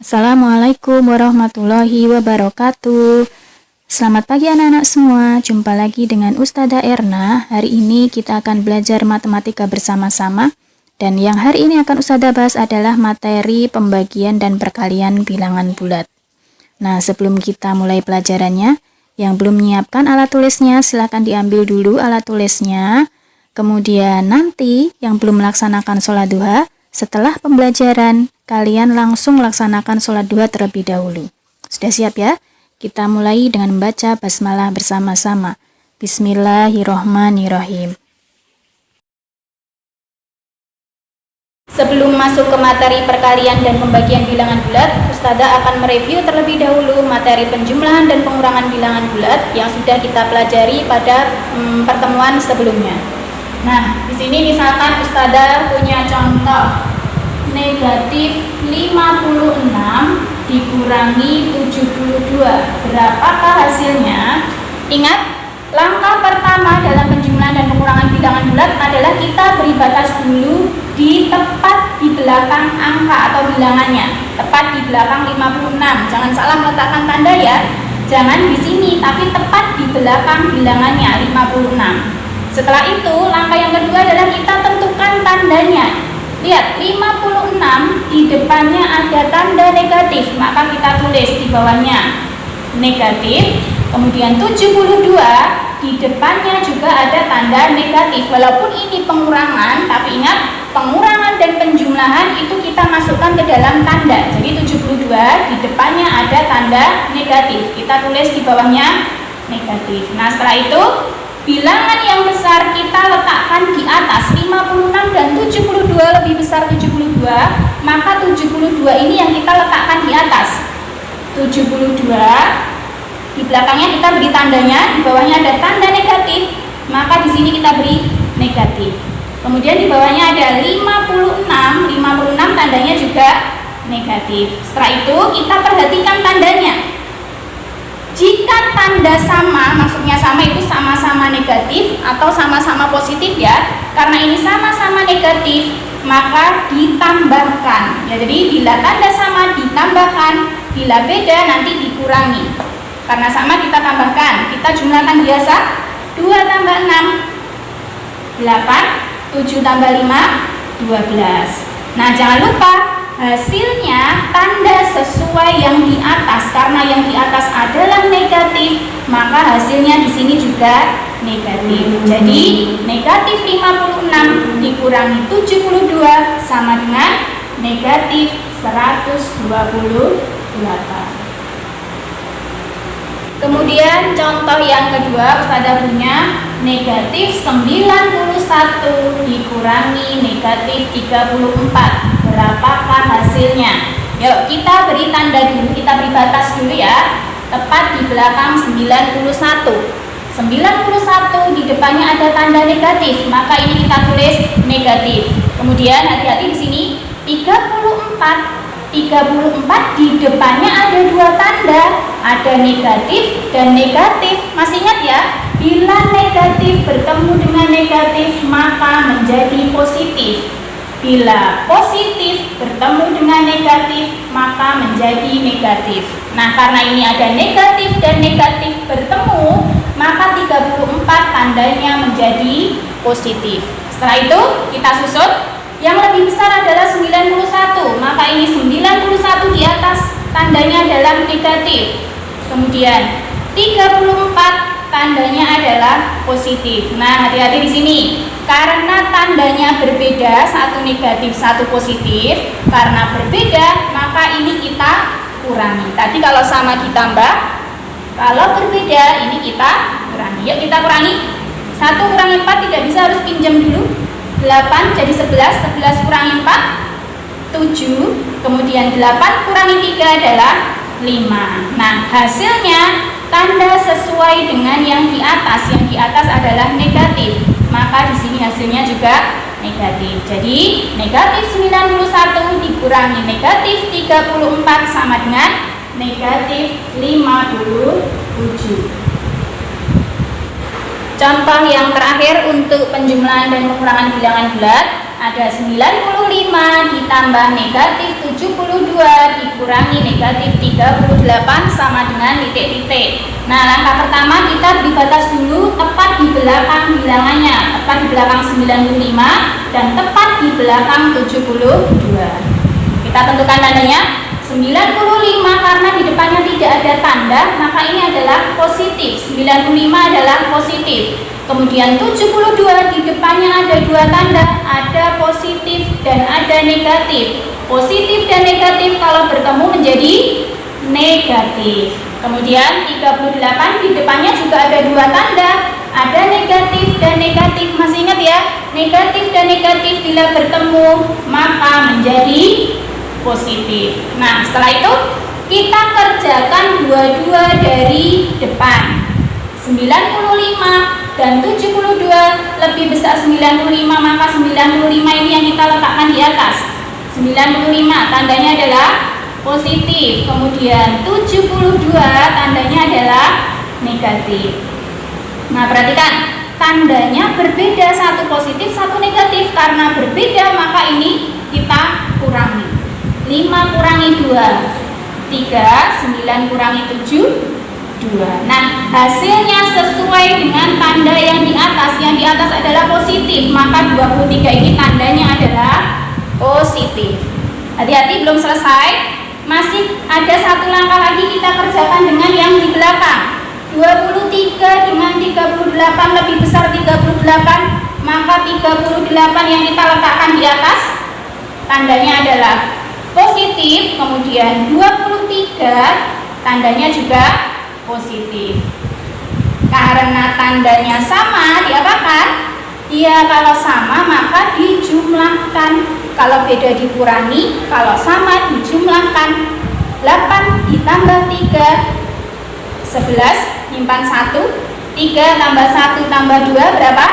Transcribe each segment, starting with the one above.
Assalamualaikum warahmatullahi wabarakatuh. Selamat pagi anak-anak semua, jumpa lagi dengan Ustazah Erna. Hari ini kita akan belajar matematika bersama-sama. Dan yang hari ini akan Ustazah bahas adalah materi pembagian dan perkalian bilangan bulat. Nah, sebelum kita mulai pelajarannya, yang belum menyiapkan alat tulisnya silahkan diambil dulu alat tulisnya. Kemudian nanti yang belum melaksanakan sholat duha, setelah pembelajaran, kalian langsung laksanakan sholat duha terlebih dahulu. Sudah siap ya? Kita mulai dengan membaca basmalah bersama-sama. Bismillahirrohmanirrohim. Sebelum masuk ke materi perkalian dan pembagian bilangan bulat, Ustazah akan mereview terlebih dahulu materi penjumlahan dan pengurangan bilangan bulat yang sudah kita pelajari pada pertemuan sebelumnya. Nah, di sini misalkan Ustazah punya contoh negatif 56 dikurangi 72. Berapakah hasilnya? Ingat, langkah pertama dalam penjumlahan dan pengurangan bilangan bulat adalah kita beri batas dulu di tepat di belakang angka atau bilangannya. Tepat di belakang 56. Jangan salah meletakkan tanda ya. Jangan di sini, tapi tepat di belakang bilangannya 56. Setelah itu, langkah yang kedua adalah kita tentukan tandanya. Lihat, 56 di depannya ada tanda negatif, maka kita tulis di bawahnya negatif. Kemudian 72 di depannya juga ada tanda negatif. Walaupun ini pengurangan, tapi ingat, pengurangan dan penjumlahan itu kita masukkan ke dalam tanda. Jadi 72 di depannya ada tanda negatif. Kita tulis di bawahnya negatif. Nah, setelah itu bilangan yang besar kita letakkan di atas. 56 dan 72 lebih besar 72, maka 72 ini yang kita letakkan di atas. 72 di belakangnya kita beri tandanya, di bawahnya ada tanda negatif, maka di sini kita beri negatif. Kemudian di bawahnya ada 56, 56 tandanya juga negatif. Setelah itu kita perhatikan tandanya. Jika tanda sama, maksudnya sama itu sama-sama negatif atau sama-sama positif ya. Karena ini sama-sama negatif, maka ditambahkan. Ya, jadi bila tanda sama ditambahkan, bila beda nanti dikurangi. Karena sama kita tambahkan. Kita jumlahkan biasa. 2 tambah 6 8, 7 tambah 5 12. Nah, jangan lupa hasilnya tanda sesuai yang di atas. Karena yang di atas adalah negatif, maka hasilnya di sini juga negatif. Jadi negatif 56 dikurangi 72 sama dengan negatif 128. Kemudian contoh yang kedua, Ustazah punya negatif 91 dikurangi negatif 34. Berapakah hasilnya? Yuk kita beri tanda dulu, kita beri batas dulu ya. Tepat di belakang 91. 91 di depannya ada tanda negatif, maka ini kita tulis negatif. Kemudian hati-hati di sini 34 di depannya ada dua tanda, ada negatif dan negatif. Masih ingat ya? Bila negatif bertemu dengan negatif maka menjadi positif. Bila positif bertemu dengan negatif maka menjadi negatif. Nah, karena ini ada negatif dan negatif bertemu, maka 34 tandanya menjadi positif. Setelah itu kita susut. Yang lebih besar adalah 91, maka ini 91 di atas tandanya adalah negatif. Kemudian 34 tandanya adalah positif. Nah, hati-hati di sini. Karena tandanya berbeda, satu negatif, satu positif. Karena berbeda, maka ini kita kurangi. Tadi kalau sama ditambah, kalau berbeda ini kita kurangi. Yuk kita kurangi. 1 kurangi 4 tidak bisa, harus pinjam dulu. 8 jadi 11, 11 kurangi 4 7, kemudian 8 kurangi 3 adalah 5. Nah, hasilnya tanda sesuai dengan yang di atas. Yang di atas adalah negatif, maka di sini hasilnya juga negatif. Jadi negatif 91 dikurangi negatif 34 sama dengan negatif 57. Contoh yang terakhir untuk penjumlahan dan pengurangan bilangan bulat. ada 95 ditambah negatif 72 dikurangi negatif 38 sama dengan titik-titik. Nah, langkah pertama kita beri batas dulu tepat di belakang bilangannya, tepat di belakang 95 dan tepat di belakang 72. Kita tentukan tandanya. 95 karena di depannya tidak ada tanda, maka ini adalah positif. 95 adalah positif. Kemudian 72 di depannya ada dua tanda, ada positif dan ada negatif. Positif dan negatif kalau bertemu menjadi negatif. Kemudian 38 di depannya juga ada dua tanda, ada negatif dan negatif. Masih ingat ya? Negatif dan negatif bila bertemu maka menjadi positif. Nah, setelah itu kita kerjakan dua-dua dari depan. 95 dan 72 lebih besar 95, maka 95 ini yang kita letakkan di atas. 95 tandanya adalah positif, kemudian 72 tandanya adalah negatif. Nah, perhatikan, tandanya berbeda, satu positif, satu negatif. Karena berbeda maka ini kita kurangi. 5 kurangi 2 3, 9 kurangi 7 2. Nah, hasilnya sesuai dengan tanda yang di atas. Yang di atas adalah positif, maka 23 ini tandanya adalah positif. Hati-hati, belum selesai. Masih ada satu langkah lagi kita kerjakan dengan yang di belakang. 23 dengan 38 lebih besar 38, maka 38 yang kita letakkan di atas tandanya adalah positif. Kemudian 23 tandanya juga positif. Karena tandanya sama, diapakan? Ya, kalau sama maka dijumlahkan. Kalau beda dikurangi, kalau sama dijumlahkan. 8 ditambah 3 11, nyimpan 1. 3 tambah 1 tambah 2 berapa?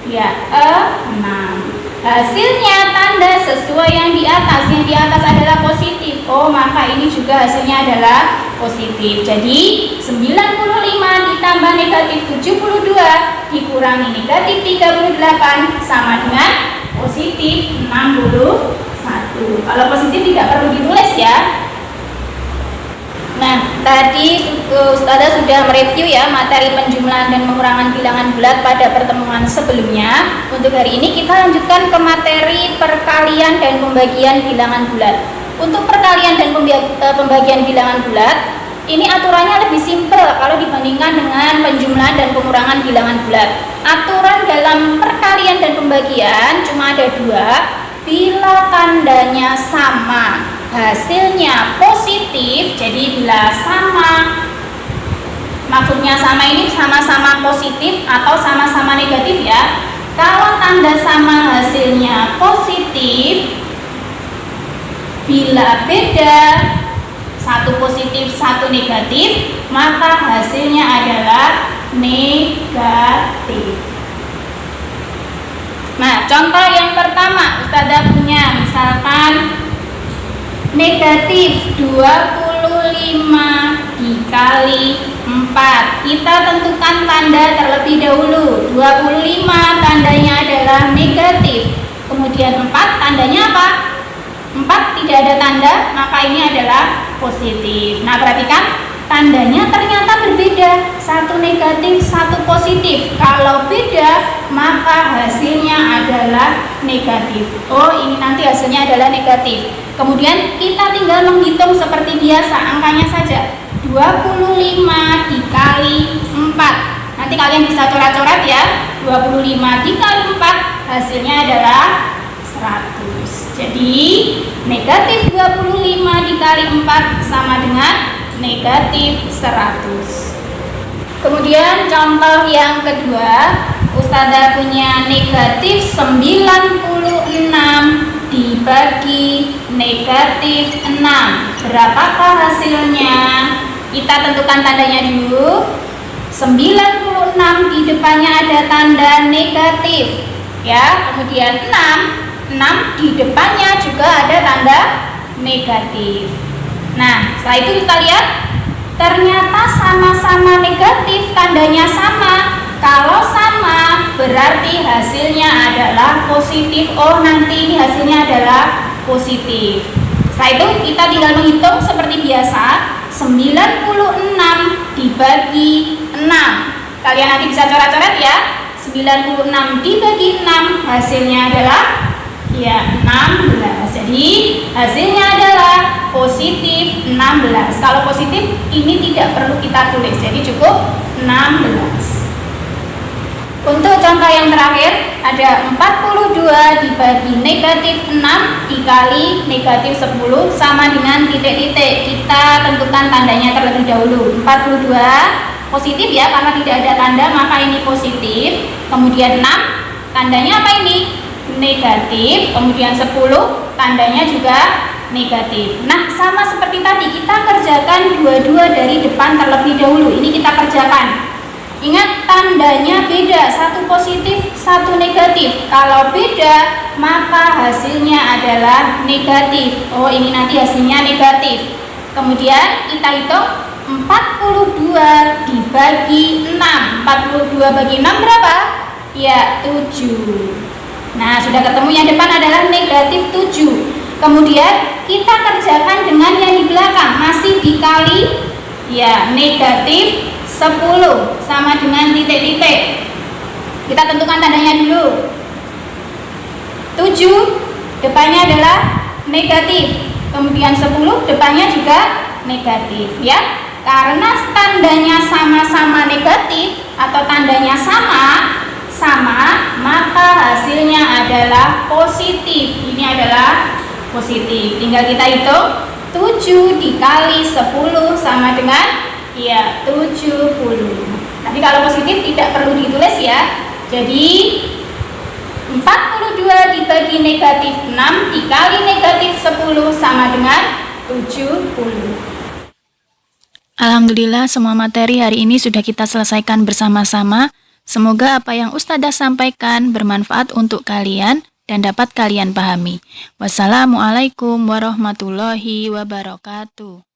Ya, 6. Hasilnya tanda sesuai yang di atas. Yang di atas adalah positif. Oh, maka ini juga hasilnya adalah positif. Jadi 95 ditambah negatif 72 dikurangi negatif 38 sama dengan positif 61. Kalau positif tidak perlu ditulis ya. Nah, tadi Ustazah sudah mereview ya materi penjumlahan dan pengurangan bilangan bulat pada pertemuan sebelumnya. Untuk hari ini kita lanjutkan ke materi perkalian dan pembagian bilangan bulat. Untuk perkalian dan pembagian bilangan bulat, ini aturannya lebih simpel kalau dibandingkan dengan penjumlahan dan pengurangan bilangan bulat. Aturan dalam perkalian dan pembagian cuma ada dua. Bila tandanya sama, hasilnya positif. Jadi bila sama, maksudnya sama ini sama-sama positif atau sama-sama negatif ya. Kalau tanda sama hasilnya positif, bila beda satu positif satu negatif, maka hasilnya adalah negatif. Nah, contoh yang pertama Ustazah punya, misalkan negatif 25 dikali 4. Kita tentukan tanda terlebih dahulu. 25 tandanya adalah negatif. Kemudian 4 tandanya apa? 4 tidak ada tanda, maka ini adalah positif. Nah, perhatikan, tandanya ternyata berbeda. Satu negatif, satu positif. Kalau beda, maka hasilnya adalah negatif. Oh, ini nanti hasilnya adalah negatif. Kemudian kita tinggal menghitung seperti biasa, angkanya saja. 25 dikali 4. Nanti kalian bisa coret-coret ya. 25 dikali 4 hasilnya adalah 100. Jadi negatif 25 dikali 4 sama dengan negatif 100. Kemudian contoh yang kedua, Ustazah punya negatif 96 dibagi negatif 6. Berapakah hasilnya? Kita tentukan tandanya dulu. 96 di depannya ada tanda negatif ya. Kemudian 6 di depannya juga ada tanda negatif. Nah, setelah itu kita lihat, ternyata sama-sama negatif, tandanya sama. Kalau sama berarti berarti hasilnya adalah positif. Oh, nanti ini hasilnya adalah positif. Setelah itu kita tinggal menghitung seperti biasa. 96 dibagi 6. Kalian nanti bisa coret-coret ya. 96 dibagi 6 hasilnya adalah ya 16. Jadi hasilnya adalah positif 16. Kalau positif ini tidak perlu kita tulis, jadi cukup 16. Untuk contoh yang terakhir ada 42 dibagi negatif 6 dikali negatif 10 sama dengan titik-titik. Kita tentukan tandanya terlebih dahulu. 42 positif ya, karena tidak ada tanda maka ini positif. Kemudian 6 tandanya apa ini? Negatif. Kemudian 10 tandanya juga negatif. Nah, sama seperti tadi kita kerjakan dua-dua dari depan terlebih dahulu. Ini kita kerjakan. Ingat tandanya beda, satu positif, satu negatif. Kalau beda, maka hasilnya adalah negatif. Oh, ini nanti hasilnya negatif. Kemudian kita hitung 42 dibagi 6. 42 bagi 6 berapa? Ya, 7. Nah, sudah ketemu yang depan adalah negatif 7. Kemudian kita kerjakan dengan yang di belakang, masih dikali ya negatif 10 sama dengan titik-titik. Kita tentukan tandanya dulu. 7 depannya adalah negatif. Kemudian 10 depannya juga negatif ya. Karena tandanya sama-sama negatif atau tandanya sama, maka hasilnya adalah positif. Ini adalah positif. Tinggal kita hitung 7 dikali 10 sama dengan ya 70. Tapi kalau positif tidak perlu ditulis ya. Jadi 42 dibagi negatif 6 dikali negatif 10 sama dengan 70. Alhamdulillah, semua materi hari ini sudah kita selesaikan bersama-sama. Semoga apa yang Ustadzah sampaikan bermanfaat untuk kalian dan dapat kalian pahami. Wassalamualaikum warahmatullahi wabarakatuh.